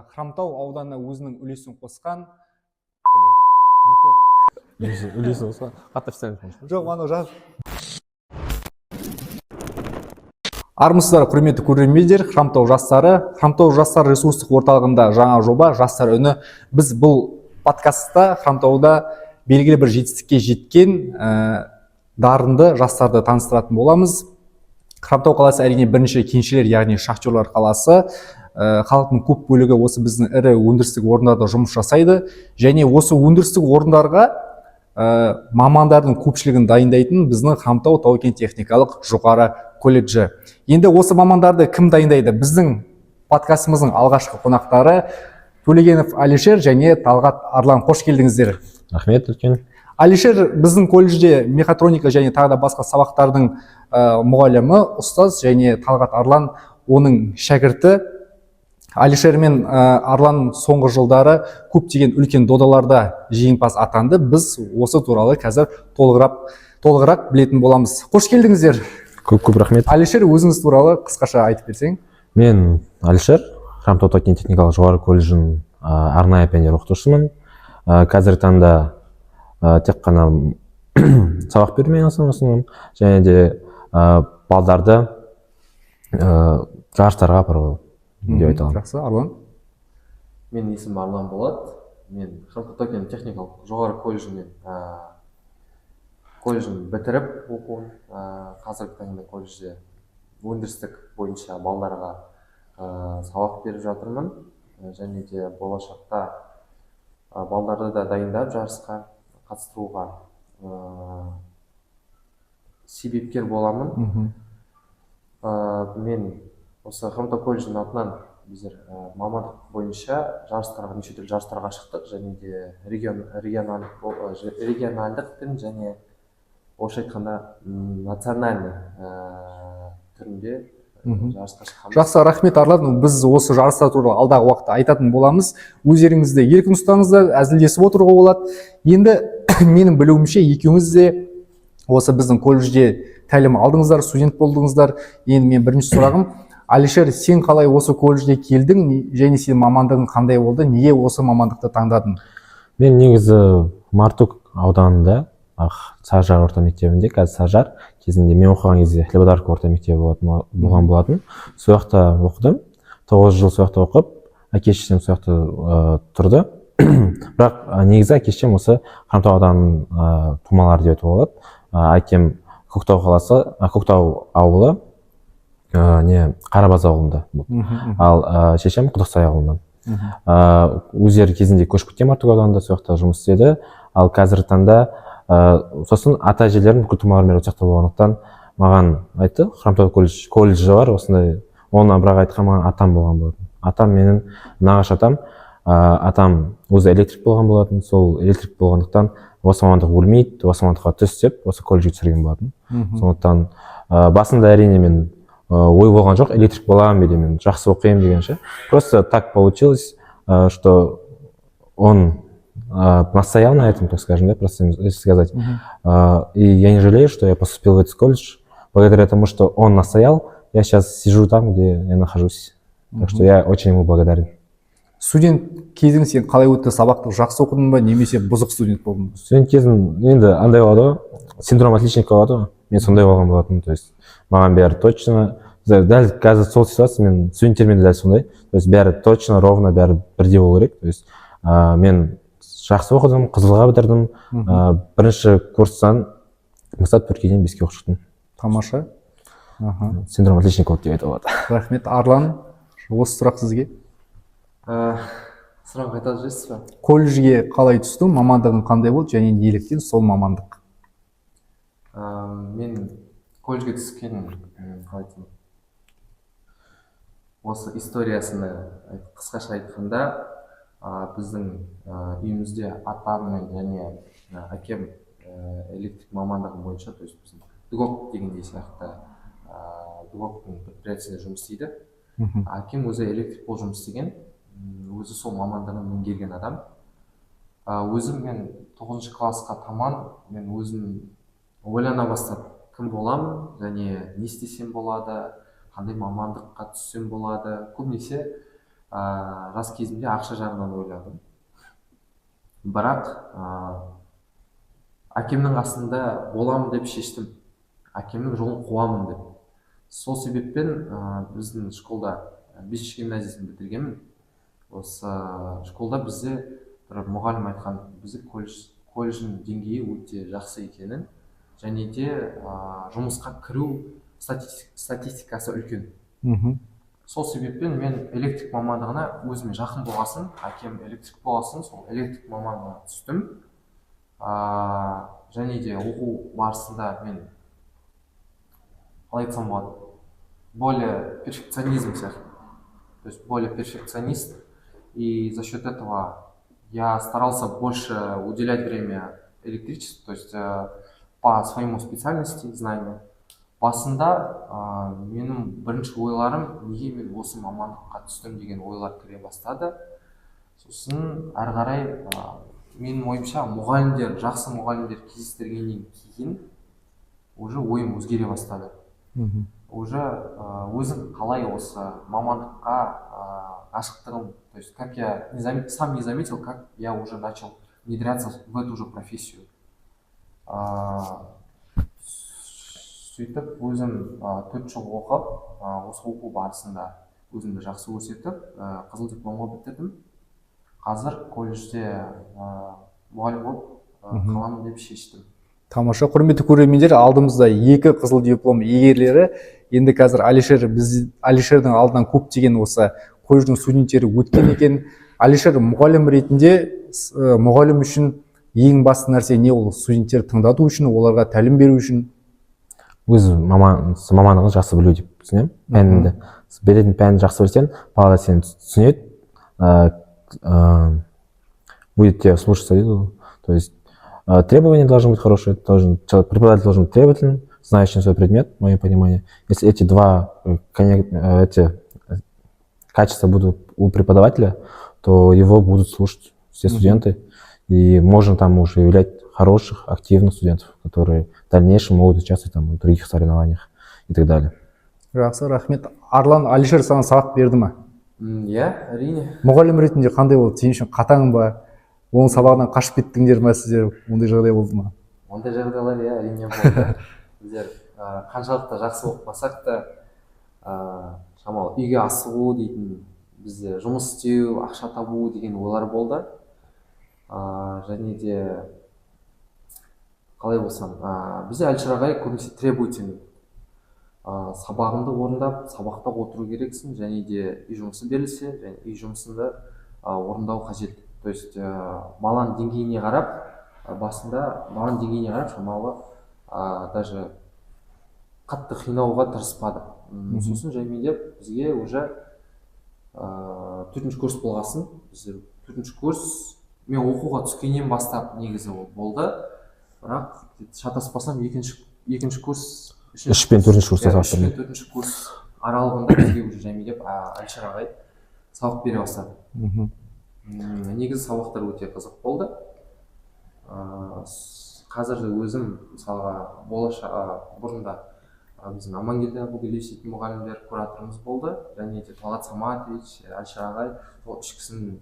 Хромтау ауданына өзінің үлесін қосқан, үлесін қосқан қатты официально жоқ, анау жаз. Армысыздар, құрметті көрермендер, Хромтау жастары ресурстық орталығында жаңа жоба «Жастар үні». Біз бұл подкастта Хромтауда белгілі бір жетістікке жеткен дарынды жастарды таныстыратын боламыз. Хромтау қаласы әрине бірінші кеншілер, яғни шахтерлар қаласы. Халықтың көп бөлігі осы біздің ірі өндірістік орындарда жұмыс жасайды, және осы өндірістік орындарға мамандардың көпшілігін дайындайтын біздің Хромтау тау-кен техникалық жоғары колледжі. Енді осы мамандарды кім дайындайды? Біздің подкастымыздың алғашқы қонақтары Төлегенов Алишер және Талғат Арлан. Қош келдіңіздер. Рахмет, үлкен. Алишер біздің колледжде мехатроника және тағы да басқа сабақтардың мұғалімі, ұстаз, және Талғат Арлан оның шәкірті. Алишер мен Арлан соңғы жылдары көптеген үлкен додаларда жеңімпаз атанды. Біз осы туралы қазір толығырақ білетін боламыз. Қош келдіңіздер. Көп рахмет. Алишер, өзіңіз туралы қысқаша айтып берсең. Мен Алишер, Хромтау тау-кен техникалық жоғары колледжінің арнайы пәндер оқытушымын. Қазіргі таңда тек қана сабақ берумен айналысамын, және де балдарды жарыстарға апару деп айта аламын. Жақсы, Арлан. Менің есімім Арлан болады. Мен Хромтау тау-кен техникалық жоғары колледжін бітіріп оқуын, қазіргі таңда колледжде өндірістік бойынша балаларға сабақ беріп жатырмын, және де болашақта балаларды да дайындап жарысқа қатыстыруға себепкер боламын. Мен осы Хромтау колледжінің атынан біздер мамандық бойынша неше түрлі жарыстарға шықтық, және де региональдық және орысша айтқанда национальный түрінде жарысқа шыққанбыз. Жақсы, рахмет Арлан. Біз осы жарыстар туралы алдағы уақытта айтатын боламыз. Өздеріңізді еркін ұстаңыздар, әзілдесіп отыруға болады. Енді менің білуімше екеуіңіз де осы біздің колледжде тәлім алдыңыздар, студент болдыңыздар. Енді мен бірінші сұрағым, Алишер, сен қалай осы колледжде келдің, және сенің мамандығың қандай болды, неге осы мамандықты таңдадың? Мен негізі Мартук ауданында Саржар орта мектебінде, қазір Саржар, кезінде мен оқыған кезде Хлебодарка орта мектебі болған болатын. Сол жақта оқыдым, 9 жыл сол жақта оқып, әке-шешем сол жақта тұрды. Бірақ негізі әке-шешем осы Хромтау ауданының тумалары деп айтуға болады. Әкем Көктау ауылы, Қарабаз ауылында, ал шешем Құдықсай ауылынан. Өздері кезінде көшіп кеткен Мартук ауданында сол жақта жұмыс істеді. Ал қазіргі таңда сосын ата-әжелерім бүкіл тумаларымен осы жақта болғандықтан маған айтты, Хромтау колледжі бар, осындай. Оны бірақ айтқан маған атам болған болатын. Атам менің нағашы атам. Атам өзі электрик болған болатын. Сол электрик болғандықтан осы мамандық өлмейді, осы мамандыққа түс деп осы колледжге түсірген болатын. Сондықтан басында әрине мен ой болған жоқ, электрик боламын или мен жақсы оқимын дегенше. Просто так получилось, что он настоял на этом, так скажем, да, просто если сказать. И я не жалею, что я поступил в этот колледж. Благодаря тому, что он настоял, я сейчас сижу там, где я нахожусь. Так что я очень ему благодарен. Студент кезің сен қалай өтті? Сабақты жақсы оқыдың ба, немесе бұзық студент болдың? Студент кезім енді андай болады ғой, синдром отличника болады ғой. Мен сондай болған болатын. То есть маған бәрі точно, дәл қазір сол ситуация мен студенттермен дәл сондай. То есть бәрі точно, ровно, бәрі бірдей болу керек. То есть мен жақсы оқыдым, Қызылға бітірдім. Бірінші курстан бастап Түркияға дейін 5-ке оқып шықтым. Тамаша. Синдром отличника деп айтуға болады. Рахмет. Арлан, осы сұрақ сізге. Сұрағын қайта жүресіз бе? Колледжге қалай түстің, мамандығың қандай болды, және неліктен сол мамандық? Мен колледжге түскен, осы историясыны қысқаша айтқанда, біздің үйімізде атаммен және әкем электрик мамандығы бойынша, то есть біздің ДГОК дегендей сияқты ДГОК-тың предприятиесінде жұмыс істейді. Әкем өзі электрик болып жұмыс істеген, өзі сол мамандығын меңгерген адам. Өзім мен 9 классқа таман мен өзім ойлана бастадым, кім боламын және не істесем болады, қандай мамандыққа түссем болады. Көбінесе жас кезімде ақша жағынан ойладым, бірақ әкемнің қасында боламын деп шештім, әкемнің жолын қуамын деп. Сол себеппен біздің школда 5 гимназиясын бітіргенмін. Осы школда бізде бір мұғалім айтқан, бізде колледждің деңгейі өте жақсы екенін, және де жұмысқа кіру статистикасы үлкен. Сол себеппен мен электрик мамандығына өзіме жақын болғасын, әкем электрик болғасын, сол электрик мамандығына түстім. Және де оқу барысында мен, қалай айтсам болады, более перфекционизм сияқты. То есть более перфекционист. И за счет этого я старался больше уделять время электричеству, то есть по своему специальности, знанию. Басында менің бірінші ойларым, неге мен осы мамандыққа түстім деген ойлар кіре бастады. Сосын әрі қарай менің ойымша мұғалімдер, жақсы мұғалімдер кездестіргеннен кейін уже ойым өзгере бастады. Уже өзім қалай осы мамандыққа ғашықтығым, то есть как я сам не заметил, как я уже начал внедряться в эту же профессию. Сөйтіп өзім 4 жыл оқып, осы оқу барысында өзімді жақсы көрсетіп, қызыл дипломға бітірдім. Қазір колледжде мұғалім болып қаламын деп шештім. Тамаша. Құрметті көрермендер, алдымызда 2 қызыл диплом иегерлері. Енді қазір Алишердің алдынан көптеген осы колледждің студенттері өткен екен. Алишер мұғалім ретінде, мұғалім үшін ең басты нәрсе не ол? Студенттерді тыңдату үшін, оларға тәлім беру үшін. Өз мамандығын жақсы білу деп түсінемін. Пәніңді беретін пәнді жақсы білсең, бала сені түсінеді, будет тебя слушаться. То есть требования должны быть хорошие, преподаватель должен быть требовательным, знающим свой предмет, в моем понимании. Если эти эти качества будут у преподавателя, то его будут слушать все студенты, и можно там уже являть хороших, активных студентов, которые в дальнейшем могут участвовать там, в других соревнованиях и так далее. Жақсы, рахмет. Арлан, Алишер саған сабақ берді ма? Иә, әрине. Мұғалім ретінде қандай болды? Сен үшін қатаң ба? Оның сабағынан қашып кеттіңдер ме сіздер? Ондай жағдай болды ма? Ондай жағдайлар әрине болды. Біздер қаншалықты жақсы оқымасақ та, шамалы үйге асығу дейтін, бізде жұмыс істеу, ақша табу деген ойлар болды. Және де қалай болсам, бізде Алишер ағай көбінесе требовательный. Сабағыңды орындап, сабақта отыру керексің, және де үй жұмысы берілсе, және үй жұмысында орындау қажет. То есть баланың деңгейіне қарап, басында баланың деңгейіне қарап, шамалы даже қатты қинауға тырыспады. Сосын жаймендеп бізге уже 4-ші курс болғасын, біздер 4-ші курс мен оқуға түскеннен бастап негізі болды. Бірақ шатаспасам 2-ші курс 3 пен 4-ші курста сабақ берді. 4-ші курс аралығында бізге уже жаймендеп Алишер ағай сабақ бере бастады. Негізі сабақтар өте қызық болды. Қазір өзім мысалға бұрында біздің Амангелді Абугелев дейтін мұғалімдер кураторымыз болды, және де Талғат Саматович, Алишер ағай, сол 3 кісінің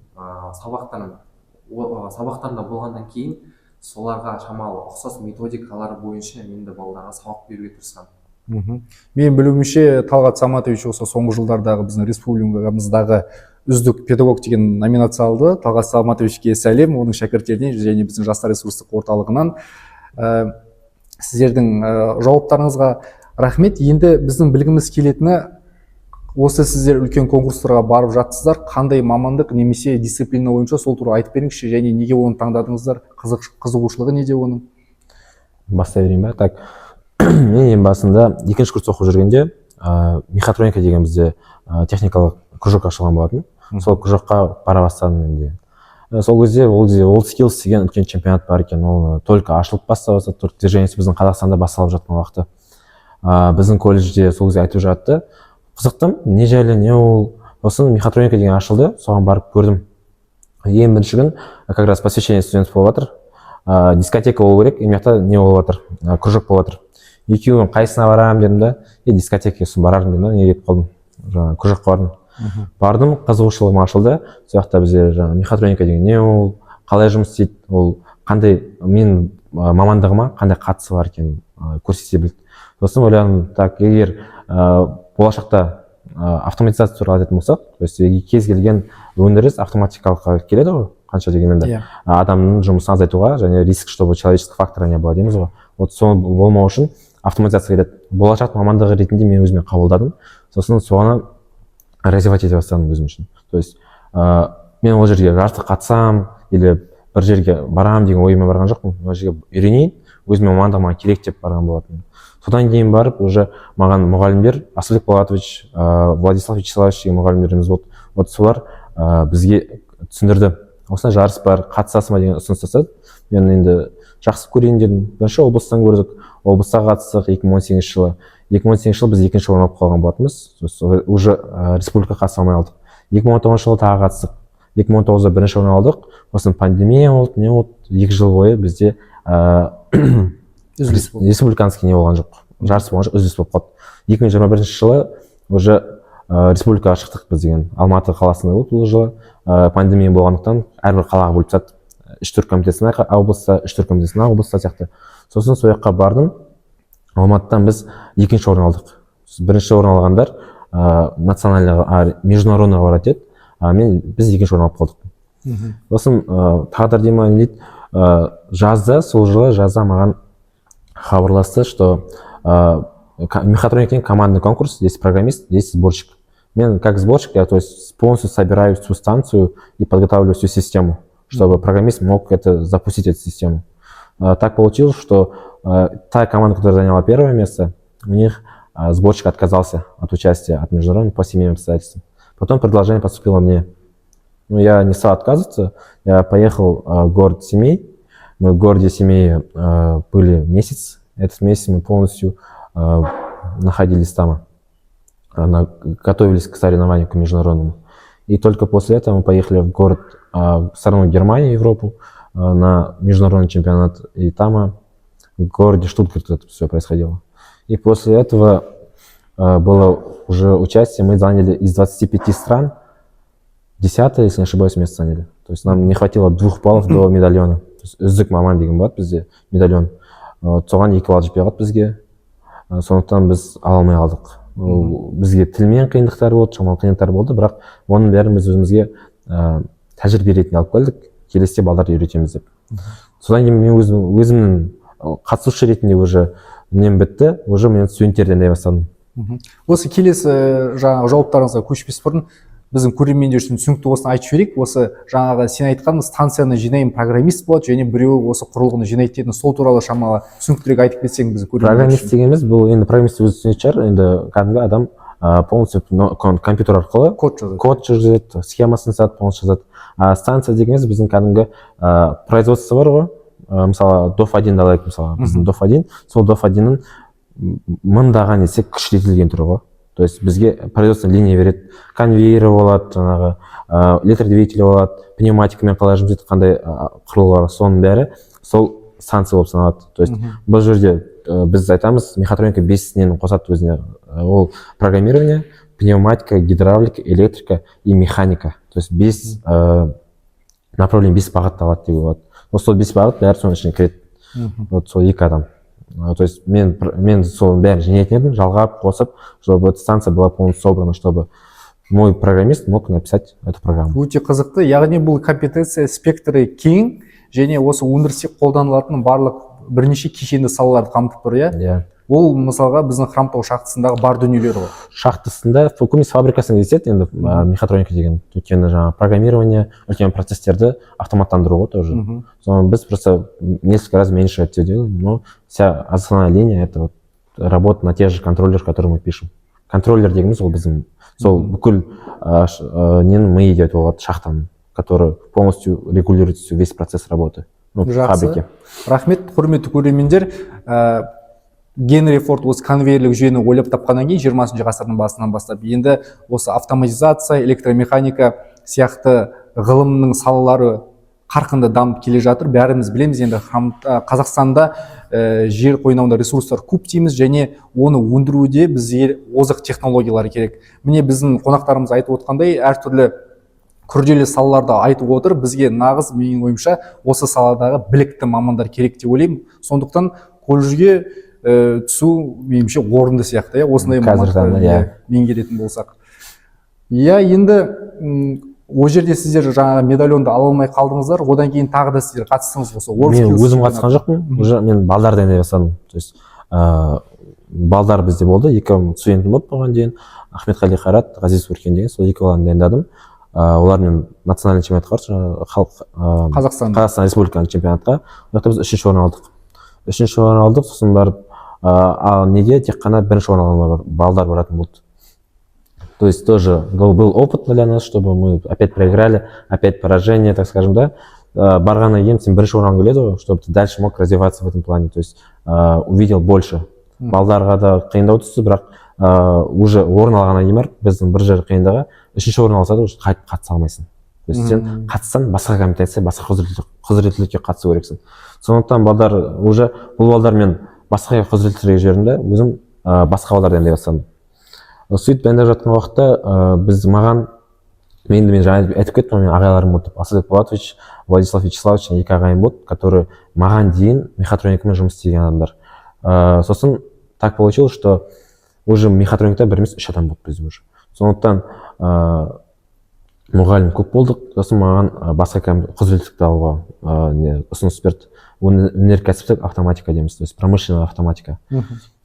сабақтарында болғаннан кейін соларға шамалы ұқсас методикалар бойынша мен де балаларға сабақ беруге тырысамын. Мен білуімше Талғат Саматович осы соңғы жылдардағы біздің республикамыздағы үздік педагог деген номинация алды. Талғат Саматовичке сәлем, оның шәкірттерінен және біздің жастар ресурстық орталығынан. Сіздердің жауаптарыңызға рахмет. Енді біздің білгіміз келетіні, осы сіздер үлкен конкурстарға барып жатсыздар, қандай мамандық немесе дисциплина бойынша сол туралы айтып беріңізші, және неге оны таңдадыңыздар, қызығушылығы неде оның? Бастай берейін ба? Так, мен ең басында 2-ші курс оқып жүргенде мехатроника деген бізде техникалық кружок ашылған болатын. Сол кружокқа бара бастадым мен деген. Сол кезде ол скиллс деген үлкен чемпионат бар екен, ол только ашылып бастады, только движениесі біздің Қазақстанда басталып жатқан уақытта. Біздің колледжде сол кезде айтып жатты. Қызықтым, не жайлы, не ол. Сосын мехатроника деген ашылды, соған барып көрдім. Ең бірінші күн как раз посвящение студентов болып жатыр. Дискотека болу керек, емекта не болып жатыр, кружок болып жатыр. Екеуін қайсына барамын дедім да, дискотека сосын барармын дедім да, не кетіп қалдым. Кружокқа бардым. бардым, қызығушылығым ашылды. Сол жақта бізде жаңағы мехатроника деген не ол, қалай жұмыс істейді, ол қандай мен мамандығыма қандай қатысы бар екенін көрсете білді. Сосын ойладым, так, егер болашақта автоматизация туралы айтатын болсақ, то есть кез келген өндіріс автоматикалыққа келеді ғой, қанша дегенмен адамның жұмысын азайтуға және риск, чтобы человеческий фактор не было дейміз ғой. Вот сол болмау үшін автоматизация келеді. Болашақ мамандығы ретінде мен өзіме қабылдадым. Сосын соны развивать ете бастадым өзім үшін. То есть мен ол жерге жарты қатысам или бір жерге барам деген ойыма барған жоқпын. Ол жерге үйренейін, өзіме мамандығыма керек деп барған болатынмын. Содан кейін барып уже маған мұғалімдер Асылбек Болатович, Владислав Вячеславович деген мұғалімдеріміз болды. Вот солар бізге түсіндірді. Осындай жарыс бар, қатысасың ба деген ұсыныс тастады. Мен енді жақсы көрейін дедім. Бірінші облыстан көрдік, облысқа қатыстық 2018 жылы. 2018 жылы біз екінші орын алып қалған болатынбыз. Уже республика қатыса алмай алдық. 2019 жылы тағы қатыстық. 2019-да бірінші орын алдық. Сосын пандемия болды, не болды. 2 жыл бойы бізде республиканский не болған жоқ. Жарыс болған жоқ, үзіліс болып қалды. 2021 жылы уже республикаға шықтық біз деген. Алматы қаласында болды бұл жылы. Пандемия болғандықтан әрбір қалаға бөліп тастады. 3-4 комитетсіне облыста, 3-4 комитетсіне облыста сияқты. Сосын сол жаққа бардым. Алматыдан біз екінші орын алдық. Бірінші орын алғандар международный барады еді. Біз екінші орын алып қалдық. Сосын тағдыр дей ма не дейді, жазда, сол жылы жазда маған хабарласты, что мехатрониканың командный конкурс, здесь программист, здесь сборщик. Мен как сборщик, я то есть полностью собираю всю станцию и подготавливаю всю систему, чтобы программист мог запустить эту систему. Так получилось, что та команда, которая заняла первое место, у них сборщик отказался от участия от международных по семейным обстоятельствам. Потом предложение поступило мне. Ну, я не стал отказываться, я поехал в город Семей. Мы в городе Семей были месяц. Этот месяц мы полностью находились там, готовились к соревнованию, к международному. И только после этого мы поехали в город, в страну Германию, Европу, на международный чемпионат. И там в городе Штутгарт это все происходило. И после этого было уже участие, мы заняли из 25 стран 10-е, если не ошибаюсь, место заняли. То есть нам не хватило 2 баллов до медальона. То есть үздік маман деген болады бізде медальон. Соған 2 балл жетпей қалды бізге. Сондықтан біз ала алмай қалдық. Бізге тілмен қиындықтар болды, шамалы қиындықтар болды, бірақ оның бәрін біз өзімізге тәжірибе ретінде алып келдік. Келесіде балдарды үйретеміз деп. Содан кейін мен өзімнің қатысушы ретінде уже нем бітті, уже мен студенттерден дей бастадым. Осы келесі жаңағы жауаптарыңызға көшпес бұрын біздің көрермендер үшін түсінікті осыны айтып жіберейік. Осы жаңағы сен айтқан станцияны жинаймын программист болады және біреуі осы құрылғыны жинайды дейтін, сол туралы шамалы түсініктірек айтып кетсең біздің көрермендер. Программист дегеніміз бұл енді программист өзі түсінетін шығар, енді кәдімгі адам полностью компьютер арқылы код жазады, схемасын жазады, полностью жазады. Станция дегеніміз біздің кәдімгі производство бар ғой, мысалы DOF1 алайық, мысалы біздің DOF1, сол DOF1-нің мыңдаған есе күшейтілген түрі ғой. То есть бізге производство линия береді, конвейері болады, жаңағы электродвигатели болады, пневматикамен қалай жұмыс етеді, қандай құрылғылар, соның бәрі сол станция болып саналады. То есть бұл жерде біз айтамыз, мехатроника 5-нен қосады өзіне. Ол программирование, пневматика, гидравлика, электрика и механика. То есть 5 направление 5 бағытта алады деуге болады. Сол 5 бағыт бәрі соның ішіне кіреді. Вот сол 2 адам. То есть мен сол бәрін жинайтын едім, жалғап, қосып, чтобы эта станция была полностью собрана, чтобы мой программист мог написать эту программу. Өте қызықты, яғни бұл компетенция спектрі кең және осы өндірісте қолданылатын барлық бірнеше кешенді салаларды қамтып тұр, иә? Ол мысалға біздің Хромтау шахтасындағы бар дүниелер ғой. Шахтасында көмес фабрикасына кетеді енді мехатроника деген. Өйткені жаңағы программирование, үлкен процестерді автоматтандыру ғой тоже. Соны біз просто несколько раз меньше это делаем, но вся основная линия это вот работа на тех же контроллерах, которые мы пишем. Контроллер дегеніміз ол біздің сол бүкіл нені мы идет вот шахтаның, который полностью регулирует весь процесс работы. Ну, в фабрике. Рахмет, құрметті көрермендер. Генри Форд осы конвейерлік жүйені ойлап тапқаннан кейін 20 ғасырдың басынан бастап енді осы автоматизация, электромеханика сияқты ғылымның салалары қарқынды дамып келе жатыр. Бәріміз білеміз енді Қазақстанда жер қойнауында ресурстар көп дейміз, және оны өндіруде бізге озық технологиялар керек. Міне біздің қонақтарымыз айтып отқандай, әртүрлі күрделі салаларды айтып отыр. Бізге нағыз, менің ойымша, осы саладағы білікті мамандар керек деп ойлаймын. Сондықтан колледжге түсу меніңше орынды сияқты, осындай мамандықты меңгеретін болсақ. Енді ол жерде сіздер жаңағы медальонды ала алмай қалдыңыздар, одан кейін тағы да сіздер қатыстыңыз осы. Мен өзім қатысқан жоқпын, уже мен балдар дайындай бастадым. То есть балдар бізде болды, 2 студентім болды бұған дейін, Ахметқали Қайрат, Ғазиз Өркен деген, сол 2 баланы дайындадым. Олармен национальный чемпионатқа бардық, Қазақстан Республиканың чемпионатқа. Ол жақта біз 3-ші орын алдық. 3-ші орын алдық, сосын барып, неге тек қана 1-ші орын алған балдар баратын болды. То есть тоже был опыт для нас, чтобы мы опять проиграли, опять поражение, так скажем, да. Барғаннан кейін сен 1-ші орын келеді, чтобы ты дальше мог развиваться в этом плане, то есть увидел больше. Балдарға да қиындау түсті, бірақ уже орын алғаннан кейін бар, біздің бір жер қиындығы, 3-ші орын алса да уже қайтып қатыса алмайсың. То есть сен қатыссаң, басқа комитетсе, басқа құзыреттілікке қатысу керексің. Сондықтан балдар уже бұл балдармен басқа құзыреттілікке жібердім, өзім басқа балдар дайындай бастадым. Сөйтіп дайындап жатқан уақытта мен жаңа айтып кеттім, мен ағайларым болды, Асылбек Болатович, Владислав Вячеславович 2 ағайын болды, которые маған дейін мехатроникамен жұмыс істеген адамдар. Сосын так получилось, что уже мехатроникта 1 емес 3 адам болды бізде уже. Сондықтан мұғалім көп болдық, сосын маған басқа құзыреттілікті алуға ұсыныс берді. Өнеркәсіптік автоматика дейміз, то есть промышленная автоматика.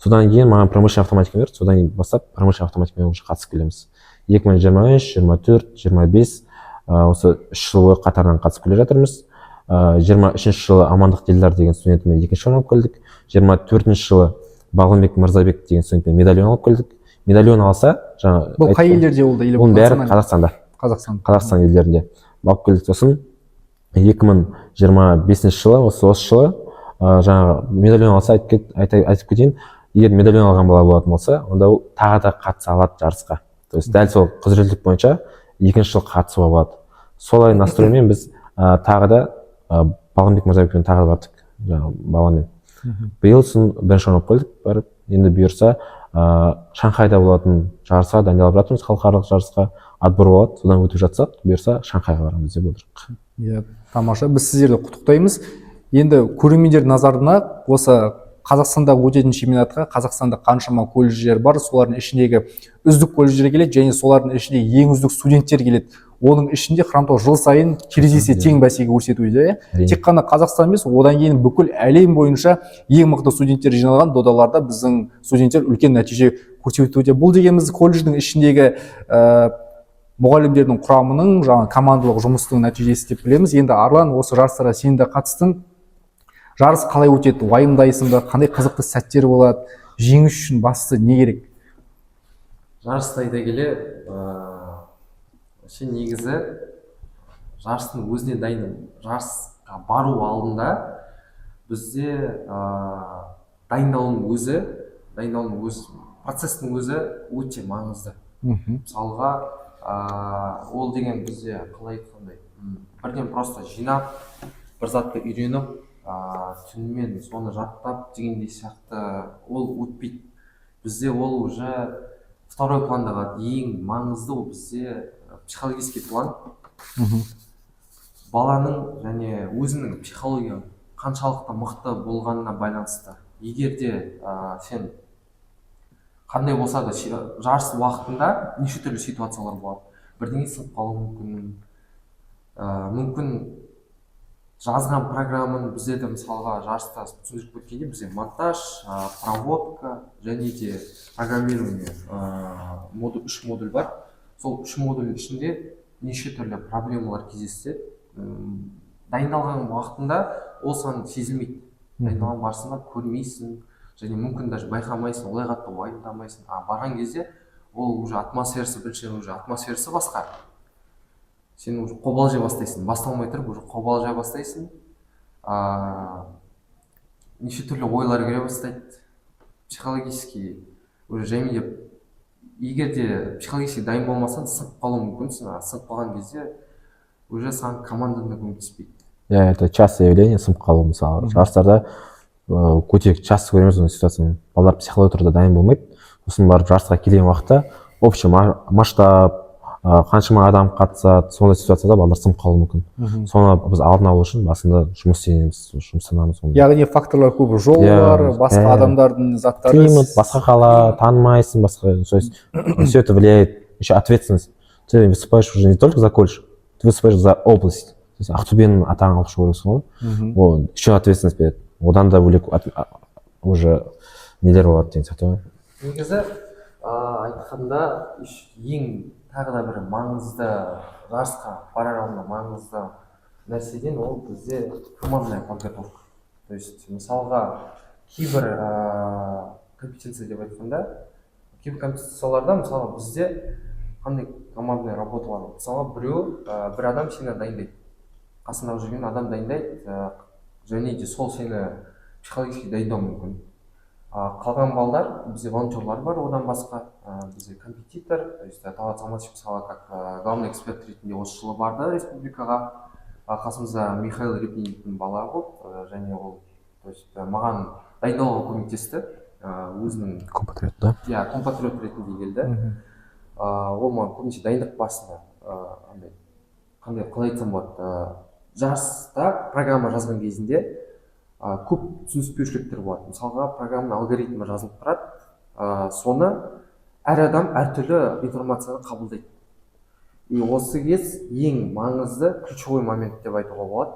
Содан кейін маған промышленная автоматика берді, содан кейін бастап промышленная автоматикамен уже қатысып келеміз. 2023, 24, 25 осы 3 жылы қатарынан қатысып келе жатырмыз. 23-ші жылы Амандық Делдар деген студентімен 2-ші орын алып келдік. 24-ші жылы Балғынбек Мырзабек деген студентпен медальон алып келдік. Медальон алса, жаңа бұл қай елдерде болды? Оның бәрі Қазақстанда. Қазақстан елдерінде алып келдік. Сосын 2025 жылы, осы жылы жаңағы медальон алса айтып кетейін, егер медальон алған бала болатын болса, онда ол тағы да қатыса алады жарысқа. То есть дәл сол құзыреттілік бойынша 2-ші жыл қатысуға болады. Солай настроймен біз тағы да Балғынбек Мырзабекпен тағы да бардық жаңағы баламен. Биыл сосын 1-ші орын алып келдік, барып, енді бұйырса Шанхайда болатын жарысқа дайындалып жатырмыз, халықаралық жарысқа отбор болады, содан өтіп жатсақ, бұйырса Шанхайға барамыз деп отырмыз. Тамаша, біз сіздерді құттықтаймыз. Енді көрермендер назарына осы Қазақстандағы өтетін чемпионатқа Қазақстанда қаншама колледждер бар, солардың ішіндегі үздік колледждер келеді, және солардың ішіндегі ең үздік студенттер келеді. Оның ішінде Хромтау жыл сайын терезесі тең бәсеке көрсетуде. Тек қана Қазақстан емес, одан кейін бүкіл әлем бойынша ең мықты студенттер жиналған додаларда біздің студенттер үлкен нәтиже көрсетуде. Бұл дегеніміз колледждің ішіндегі мұғалімдердің құрамының жаңа командалық жұмыстың нәтижесі деп білеміз. Енді Арлан, осы жарыстарға сен де қатыстың. Жарыс қалай өтеді? Уайымдайсың ба? Қандай қызықты сәттер болады? Жеңіс үшін басты не керек? Жарысты айта келе, негізі жарыстың өзіне дайын, жарысқа бару алдында бізде дайындаудың өзі, процестің өзі өте маңызды. Мысалға, ол деген бізде қалай айтқандай, бірден просто жинап, бір затты үйреніп, түнімен соны жаттап дегендей сияқты ол өтпейді. Бізде ол уже второй пландағы ең маңызды, ол бізде психологический план. Баланың және өзінің психология қаншалықты мықты болғанына байланысты. Егер де сен қандай болса да жарыс уақытында неше түрлі ситуациялар болады. Бірдеңе сынып қалуы мүмкін жазған программын бізде де мысалға жарыста түсіндіріп кеткенде бізде монтаж, проводка және де программирование 3 модуль бар. Сол 3 модульдің ішінде неше түрлі проблемалар кездеседі. Дайындалған уақытында ол саған сезілмейді. Дайындалған барысында көрмейсің және мүмкін даже байқамайсың, олай қатты уайымдамайсың. Барған кезде ол уже атмосферасы басқа. Сен уже қобалжай бастайсың, басталмай тұрып уже қобалжай бастайсың. Неше түрлі ойлар келе бастайды. Психологически уже және де егер де психологически дайын болмасаң, сынып қалуы мүмкінсің. Сынып қалған кезде уже саған командаңда көмектеспейді. иә, это частое явление, сынып қалу мысалы. Жарыстарда өте часто көреміз оны ситуацияны. Балалар психологиялық тұрғыда дайын болмайды. Сосын барып жарысқа келген уақытта общий масштаб, қаншама адам қатысады, сондай ситуацияда балалар сынып қалуы мүмкін. Соны біз алдын алу үшін басында жұмыс істейміз, жұмыстанамыз. Яғни факторлар көп, жол бар, басқа адамдардың заттары. Климат, басқа қала, танымайсың, басқа. То есть все это влияет, еще ответственность. Ты выступаешь уже не только за колледж, ты выступаешь за область. То есть Ақтөбенің атағын алып шығу керексің ғой. Ол еще ответственность береді. Одан да бөлек уже нелер болады деген сияқты ғой. Негізі айтқанда ең тағы да бір маңызды жарысқа барар алдында маңызды нәрседен ол бізде командная подготовка. То есть мысалға кейбір компетенция деп айтқанда кейбір компетенцияларда мысалы бізде қандай командная работа бар. Мысалы бір адам сені дайындайды, қасында жүрген адам дайындайды, және де сол сені психологически дайындау мүмкін. Қалған балдар, бізде волонтерлар бар, одан басқа бізде компетитор, то есть Талғат Саматович мысалы как главный эксперт ретінде осы жылы барды республикаға. Қасымызда Михаил Репниновтың бала болды, және ол то есть маған дайындауға көмектесті, өзінің Компатриот, да? Иә, компатриот ретінде келді. Ол маған көбінесе дайындық барысында қандай қалай айтсам болады, жарыста программа жазған кезінде көп түсініспеушіліктер болады. Мысалға программаның алгоритмі жазылып тұрады, соны әр адам әртүрлі информацияны қабылдайды. И осы кез ең маңызды ключевой момент деп айтуға болады.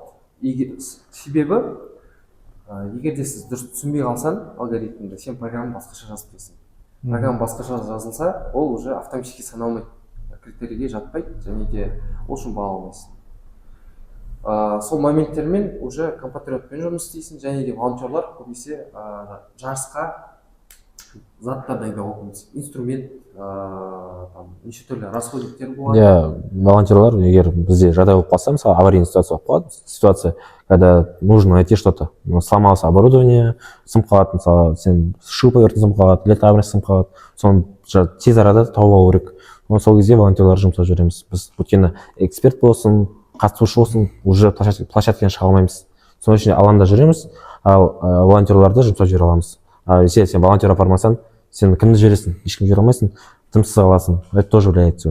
Себебі егер де сіз дұрыс түсінбей қалсан алгоритмді, сен программаны басқаша жазып кетесің. Программа басқаша жазылса, ол уже автоматически саналмайды, критерийге жатпайды, және де ол үшін бала алмайсың. Сол моменттермен уже компатриотпен жұмыс істейсің, және де волонтерлар көбінесе жарысқа заттар дайындауға көмектеседі. Инструмент, неше түрлі расходниктер болады. Иә, волонтерлар егер бізде жағдай болып қалса, мысалы аварийный ситуация болып қалады, ситуация, когда нужно найти что-то, сломалось оборудование, сынып қалады, мысалы сен шу поверхность сынып қалады, электроабонент сынып қалады, соны тез арада тауып алу керек. Сол кезде волонтерлар жұмсап жібереміз. Біз өйткені эксперт болсын, қатысушы болсын, уже площадкадан шыға алмаймыз. Соның үшін алаңда жүреміз, ал волонтерларды жұмсап жібере аламыз. Сен волонтер апармасаң, сен кімді жібересің? Ешкім жібере алмайсың, дымсыз қаласың. Это тоже влияет.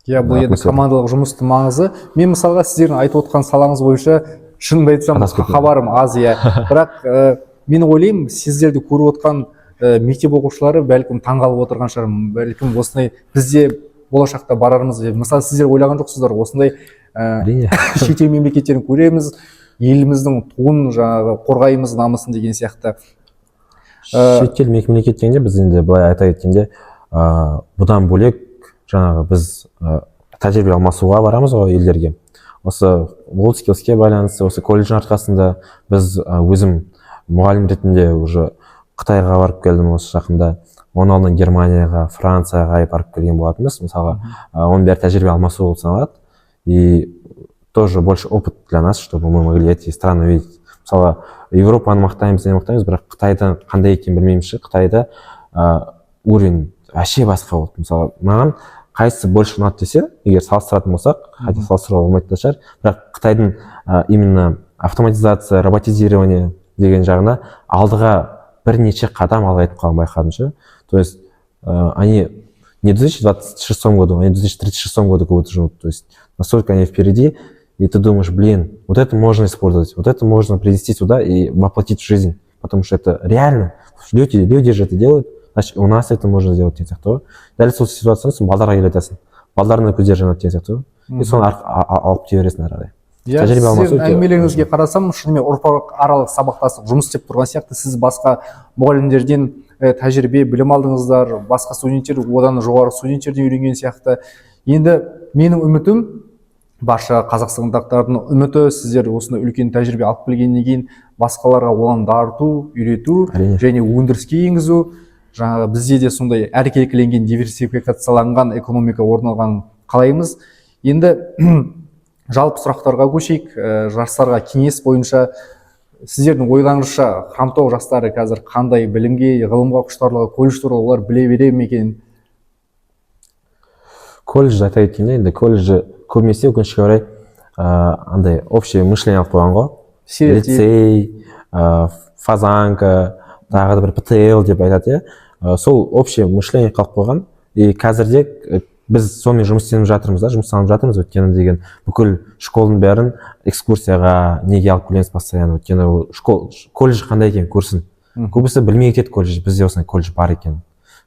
Иә, бұл енді командалық жұмыстың маңызы. Мен мысалға сіздердің айтып отқан салаңыз бойынша шынымды айтсам хабарым аз, иә. Бірақ мен ойлаймын, сіздерді көріп отқан мектеп оқушылары бәлкім таңғалып отырған шығар, бәлкім осындай бізде болашақта барармыз. Мысалы сіздер ойлаған жоқсыздар, осындай шетел мемлекеттерін көреміз, еліміздің туын жаңағы қорғаймыз, намысын деген сияқты. Шетел мемлекет дегенде біз енді былай айта кеткенде, бұдан бөлек жаңағы біз тәжірибе алмасуға барамыз ғой елдерге. Осы World Skills'ке байланысты, осы колледждің арқасында біз өзім мұғалім ретінде уже Қытайға барып келдім осы жақында. Оның алдында Германияға, Францияға барып келген болатынбыз. Мысалға, оның бәрі тәжірибе алмасу болып саналады. И тоже больше опыт для нас, чтобы мы могли эти страны видеть. Мысалы, Европаны мақтаймыз, бірақ Қытайда қандай екенін білмейміз. Қытайда уровень вообще басқа болды. Мысалы, маған қайсысы больше ұнады десе, егер салыстыратын болсақ, хотя салыстыруға болмайды да шығар, бірақ Қытайдың именно автоматизация, роботизирование деген жағына алдыға бірнеше қадам алға айтып қалған байқадым. То есть они не в 2026 году, они в 2036 году кого-то живут. То есть настолько они впереди, и ты думаешь, блин, вот это можно использовать, вот это можно принести сюда и воплотить в жизнь, потому что это реально. Люди же это делают, значит, у нас это можно сделать деген сияқты. Дәл сол ситуацияны сен балдарға келетесің. Балдардың көздері жанады деген сияқты. И соны алып кете бересің әрі қарай. Сіздің әңгімелеріңізге қарасам, шынымен ұрпақ аралық сабақтастық жұмыс істеп тұрған сияқты. Сіз басқа мұғалімдерден тәжірибе, білім алдыңыздар, басқа студенттер, одан жоғары студенттерден үйренген сияқты. Енді менің үмітім, барша қазақстандықтардың үміті, сіздер осындай үлкен тәжірибе алып келгеннен кейін басқаларға оған дарыту, үйрету және өндіріске енгізу. Жаңағы бізде де сондай әркелкіленген, диверсификацияланған экономика орын алғанын қалаймыз. Енді жалпы сұрақтарға көшейік. Жастарға кеңес бойынша сіздердің ойларыңызша Хромтау жастары қазір қандай білімге, ғылымға құштарлығы, колледж туралы олар біле бере ме екен? Колледж айта кеткенде, енді колледжі көбінесе өкінішке орай андай общее мышление алып қойған ғой. Стереотип. Лицей, фазанка, тағы да бір птл деп айтады, иә. Сол общее мышление қалып қойған. И қазірде біз сонымен жұмыс істеп жатырмыз да, жұмыстанып жатырмыз, өйткені деген бүкіл школдың бәрін экскурсияға неге алып келеміз постоянно, өйткені ол колледж қандай екен көрсін. Көбісі білмей кетеді колледж, бізде осындай колледж бар екен.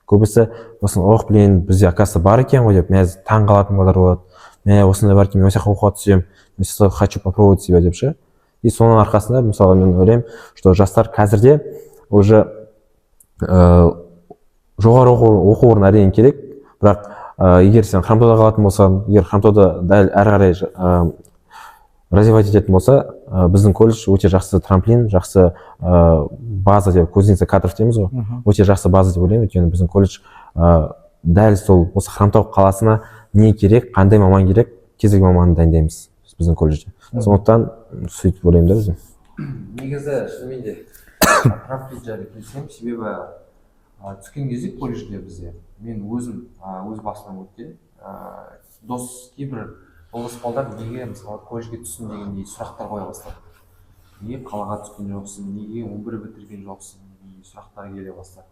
Көбісі осыны блин, бізде оказывается бар екен ғой деп, мәз таң қалатын балдар болады. Осындай бар екен, мен осы жаққа оқуға түсемін, мен хочу попробовать себя деп ше. И соның арқасында, мысалы, мен ойлаймын, что жастар қазірде уже жоғары оқу орны әрине керек, бірақ егер сен Хромтауда қалатын болсаң, егер Хромтауда дәл әрі қарай развивать ететін болса, біздің колледж өте жақсы трамплин, жақсы база деп, кузница кадров дейміз ғой, өте жақсы база деп ойлаймын, өйткені біздің колледж дәл сол осы Хромтау қаласына не керек, қандай маман керек, кез келген маманды дайындаймыз біздің колледжде. Сондықтан сөйтіп ойлаймын да өзім. Негізі шынымен де трамплин жайлы келсем, себебі түскен кезде колледжде бізде мен өзім өз басымнан өткен дос кейбір жолдас балдар неге мысалы колледжге түссін дегендей сұрақтар қоя бастады. Неге қалаға түскен жоқсың, неге 11 бітірген жоқсың, деген сұрақтар келе бастады.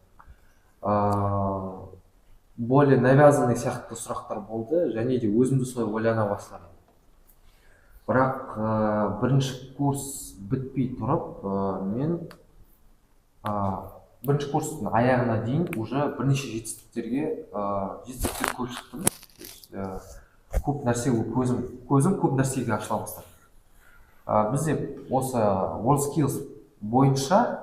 Более навязанный сияқты сұрақтар болды, және де өзімді солай ойлана бастадым. Бірақ бірінші курс бітпей тұрып, мен бірінші курстың аяғына дейін уже бірнеше жетістіктер көп шықтым. Көп нәрсе көзім көп нәрсеге ашыла бастады. Бізде осы WorldSkills бойынша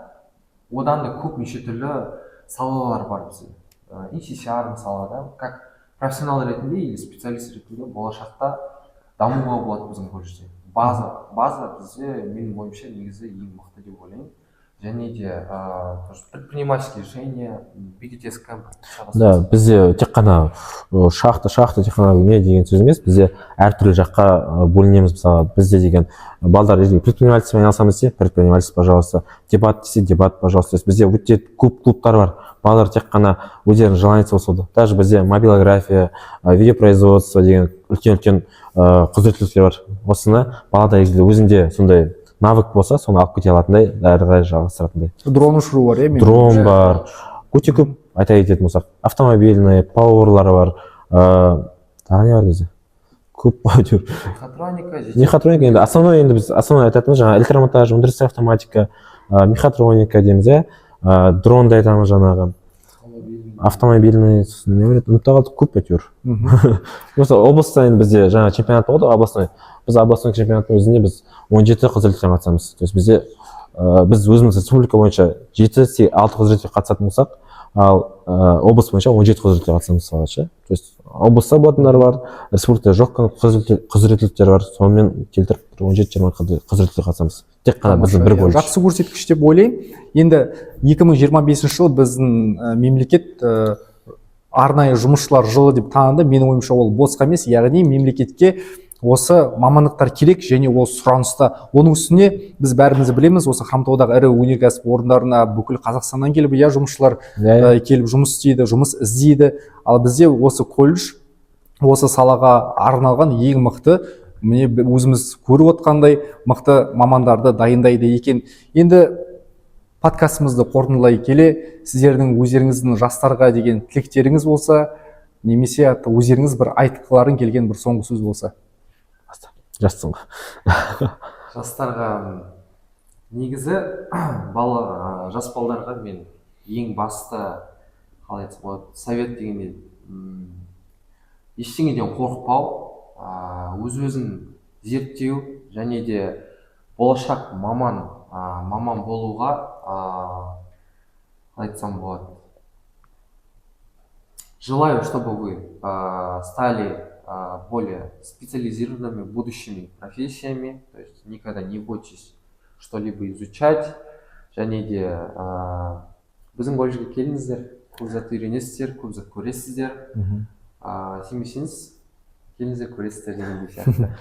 одан да көп неше түрлі салалар бар бізде. CCR мысалы да, как профессионал ретінде или специалист ретінде болашақта дамуға болады біздің колледжде. База бізде менің ойымша негізі ең мықты деп ойлаймын. Және де предпринимательские решения, BTS Camp. Да, бізде тек қана шахта тек қана не деген сөз емес, бізде әртүрлі жаққа бөлінеміз. Мысалы, бізде деген балдар предпринимательствомен айналысамыз десе, предпринимательство, пожалуйста, дебат десе, дебат, пожалуйста. Бізде өте көп клубтар бар. Балдар тек қана өздерінің желаниесі болса. Даже бізде мобилография, видеопроизводство деген үлкен құзыреттіліктер бар. Осыны балада өзінде сондай навык болса, соны алып кете алатындай, әрі қарай жалғастыратындай. Дрон ұшыру бар, дрон бар, өте көп айта кететін болсақ, автомобильный, пауэрлар бар, тағы не бар бізде? Көп әйтеуір. Мехатроника енді основной, енді біз основной айтатынымыз жаңағы электромонтаж, өндірістік автоматика, мехатроника дейміз, дронды айтамыз жаңағы. Автомобильный, не береді, ұмытта қалдық, көп әйтеуір. Осы облыста енді бізде жаңа чемпионат болды, областной. Біз областной чемпионаттың өзінде біз 17 құзыреттіліктен қатысамыз. То есть бізде біз өзіміз республика бойынша 7-6 құзыретке қатысатын болсақ, ал облыс бойынша 17 құзыретке қатысамыз салашы. То есть облыста болатындар бар, республикада жоқ құзыреттіліктер бар, сонымен келтіріп 17-20 құзыретке қатысамыз. Тек қана біздің бір колледж. Жақсы көрсеткіш деп ойлаймын. Енді 2025 жылы біздің мемлекет арнайы жұмысшылар жылы деп таныды. Менің ойымша ол босқа емес, яғни мемлекетке осы мамандықтар керек және ол сұраныста. Оның үстіне біз бәріміз білеміз, осы Хромтаудағы ірі өнеркәсіп орындарына бүкіл Қазақстаннан келіп, жұмысшылар келіп жұмыс істейді, жұмыс іздейді. Ал бізде осы колледж осы салаға арналған ең мықты, міне өзіміз көріп отқандай мықты мамандарды дайындайды екен. Енді подкастымызды қорытындылай келе, сіздердің өздеріңіздің жастарға деген тілектеріңіз болса, немесе өздеріңіз бір айтқыларың келген бір соңғы сөз болса. Жассың ғой. Жастарға негізі жас балдарға мен ең басты қалай айтсам болады, совет дегенде ештеңеден қорықпау, өз-өзін зерттеу және де болашақ маман болуға айтсам болады. Желаю, чтобы вы стали более специализированными будущими профессиями, то есть никогда не бойтесь что-либо изучать, және де біздің колледжге келіңіздер, көп зат үйренесіздер, көп зат көресіздер, сенбесеңіз келіңіздер, көресіздер дегендей сияқты.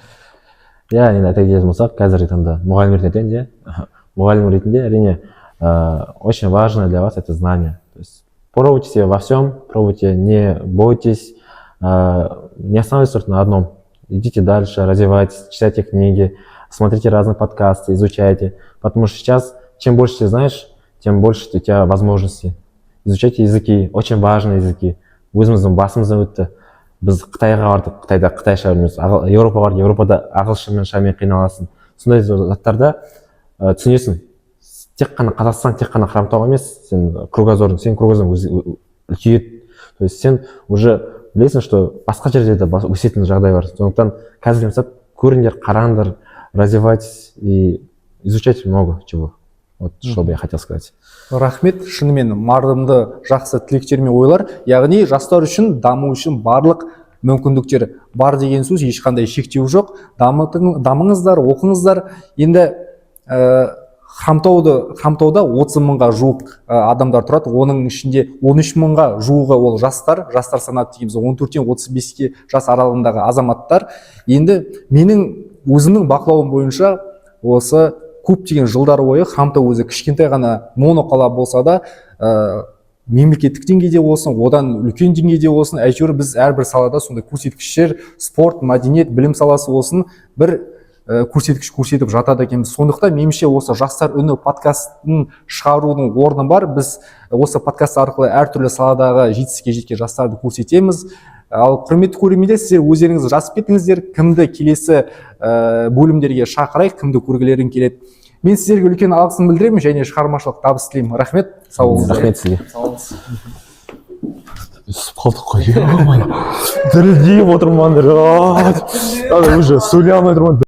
Иә, енді айта кететін болсақ, қазіргі таңда мұғалім ретінде әрине очень важно для вас это знание. То есть пробуйте себя во всем, пробуйте, не бойтесь, не останавливайтесь только на одном. идите дальше, развивайтесь, читайте книги, смотрите разные подкасты, изучайте. Потому что сейчас, чем больше ты знаешь, тем больше у тебя возможностей. Изучайте языки, очень важные языки. Өзіміздің басымыздан өтті. Біз Қытайға бардық, Қытайда қытайша білмейміз. Еуропаға бардық, Еуропада ағылшынмен шамен қиналасың. Сондай заттарда түсінесің. Тек қана Қазақстан, тек қана Хромтау емес, сен кругозорың үлкейеді. То есть сен уже білесің, что басқа жерде де өсетін жағдай бар. Сондықтан қазір мысалы көріңдер, қараңдар, развивайтесь и изучайте много чего. Вот что бы я хотел сказать. Рахмет, шынымен мардымды жақсы тілектер мен ойлар. Яғни жастар үшін даму үшін барлық мүмкіндіктер бар деген сөз, ешқандай шектеу жоқ. Дамыңыздар, оқыңыздар. Енді Хромтауда 30 мыңға жуық адамдар тұрады. Оның ішінде 13 мыңға жуығы ол жастар санаты дейміз, 14-тен 35-ке жас аралығындағы азаматтар. Енді менің өзімнің бақылауым бойынша осы көптеген жылдар бойы Хромтау өзі кішкентай ғана моноқала болса да, мемлекеттік деңгейде болсын, одан үлкен деңгейде болсын, әйтеуір біз әрбір салада сондай көрсеткіштер, спорт, мәдениет, білім саласы болсын, бір көрсеткіш көрсетіп жатады екенбіз. Сондықтан меніңше осы жастар үні подкастын шығарудың орны бар. Біз осы подкаст арқылы әртүрлі саладағы жетістікке жеткен жастарды көрсетеміз. Ал құрметті көрермендер, сіздер өздеріңіз жазып кетіңіздер, кімді келесі бөлімдерге шақырайық, кімді көргілерің келеді. Мен сіздерге үлкен алғысым білдіремін және шығармашылық табыс тілеймін. Рахмет, сау болыңыздар. Рахмет сізге. Сау болыңыз. Үсіп қалдық қой. Дірілдеп отырмын, уже сөйлей алмай тұрмын.